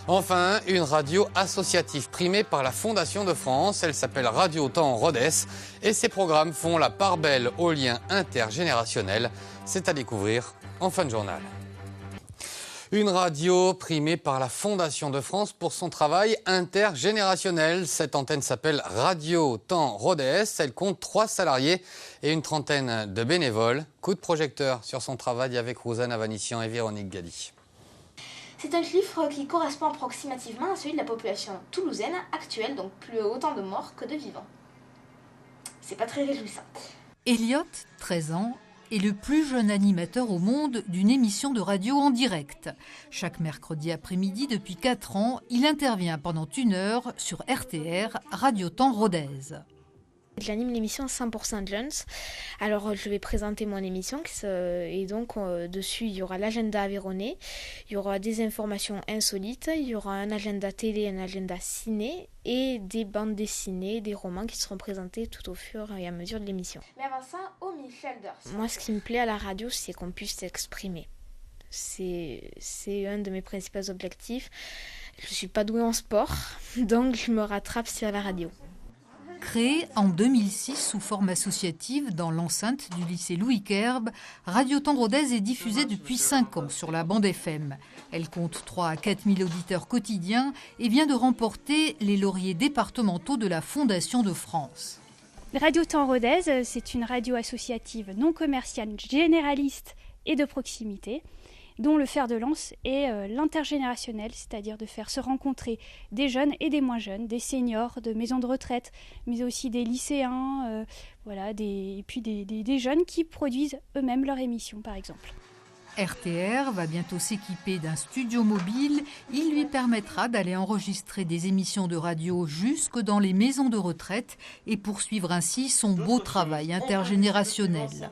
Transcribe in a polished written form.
Enfin, une radio associative primée par la Fondation de France. Elle s'appelle Radio Temps Rodez et ses programmes font la part belle aux liens intergénérationnels. C'est à découvrir en fin de journal. Une radio primée par la Fondation de France pour son travail intergénérationnel. Cette antenne s'appelle Radio Temps Rodez. Elle compte 3 salariés et une trentaine de bénévoles. Coup de projecteur sur son travail avec Rosanna Vanissian et Véronique Galli. C'est un chiffre qui correspond approximativement à celui de la population toulousaine actuelle, donc plus autant de morts que de vivants. C'est pas très réjouissant. Elliot, 13 ans, est le plus jeune animateur au monde d'une émission de radio en direct. Chaque mercredi après-midi depuis 4 ans, il intervient pendant 1 heure sur RTR, Radio Temps Rodez. J'anime l'émission 100% Jeunes. Alors je vais présenter mon émission et donc dessus il y aura l'agenda Aveyronais, il y aura des informations insolites, il y aura un agenda télé, un agenda ciné et des bandes dessinées, des romans qui seront présentés tout au fur et à mesure de l'émission. Mais avant ça, Michel Dors. Moi ce qui me plaît à la radio c'est qu'on puisse s'exprimer. C'est un de mes principaux objectifs. Je ne suis pas douée en sport, donc je me rattrape sur la radio. Créée en 2006 sous forme associative dans l'enceinte du lycée Louis Querbe, Radio Temps Rodez est diffusée depuis 5 ans sur la bande FM. Elle compte 3 à 4 000 auditeurs quotidiens et vient de remporter les lauriers départementaux de la Fondation de France. Radio Temps Rodez, c'est une radio associative non commerciale, généraliste et de proximité, dont le fer de lance est l'intergénérationnel, c'est-à-dire de faire se rencontrer des jeunes et des moins jeunes, des seniors de maisons de retraite, mais aussi des lycéens, et puis des jeunes qui produisent eux-mêmes leur émission, par exemple. RTR va bientôt s'équiper d'un studio mobile. Il lui permettra d'aller enregistrer des émissions de radio jusque dans les maisons de retraite et poursuivre ainsi son beau travail intergénérationnel.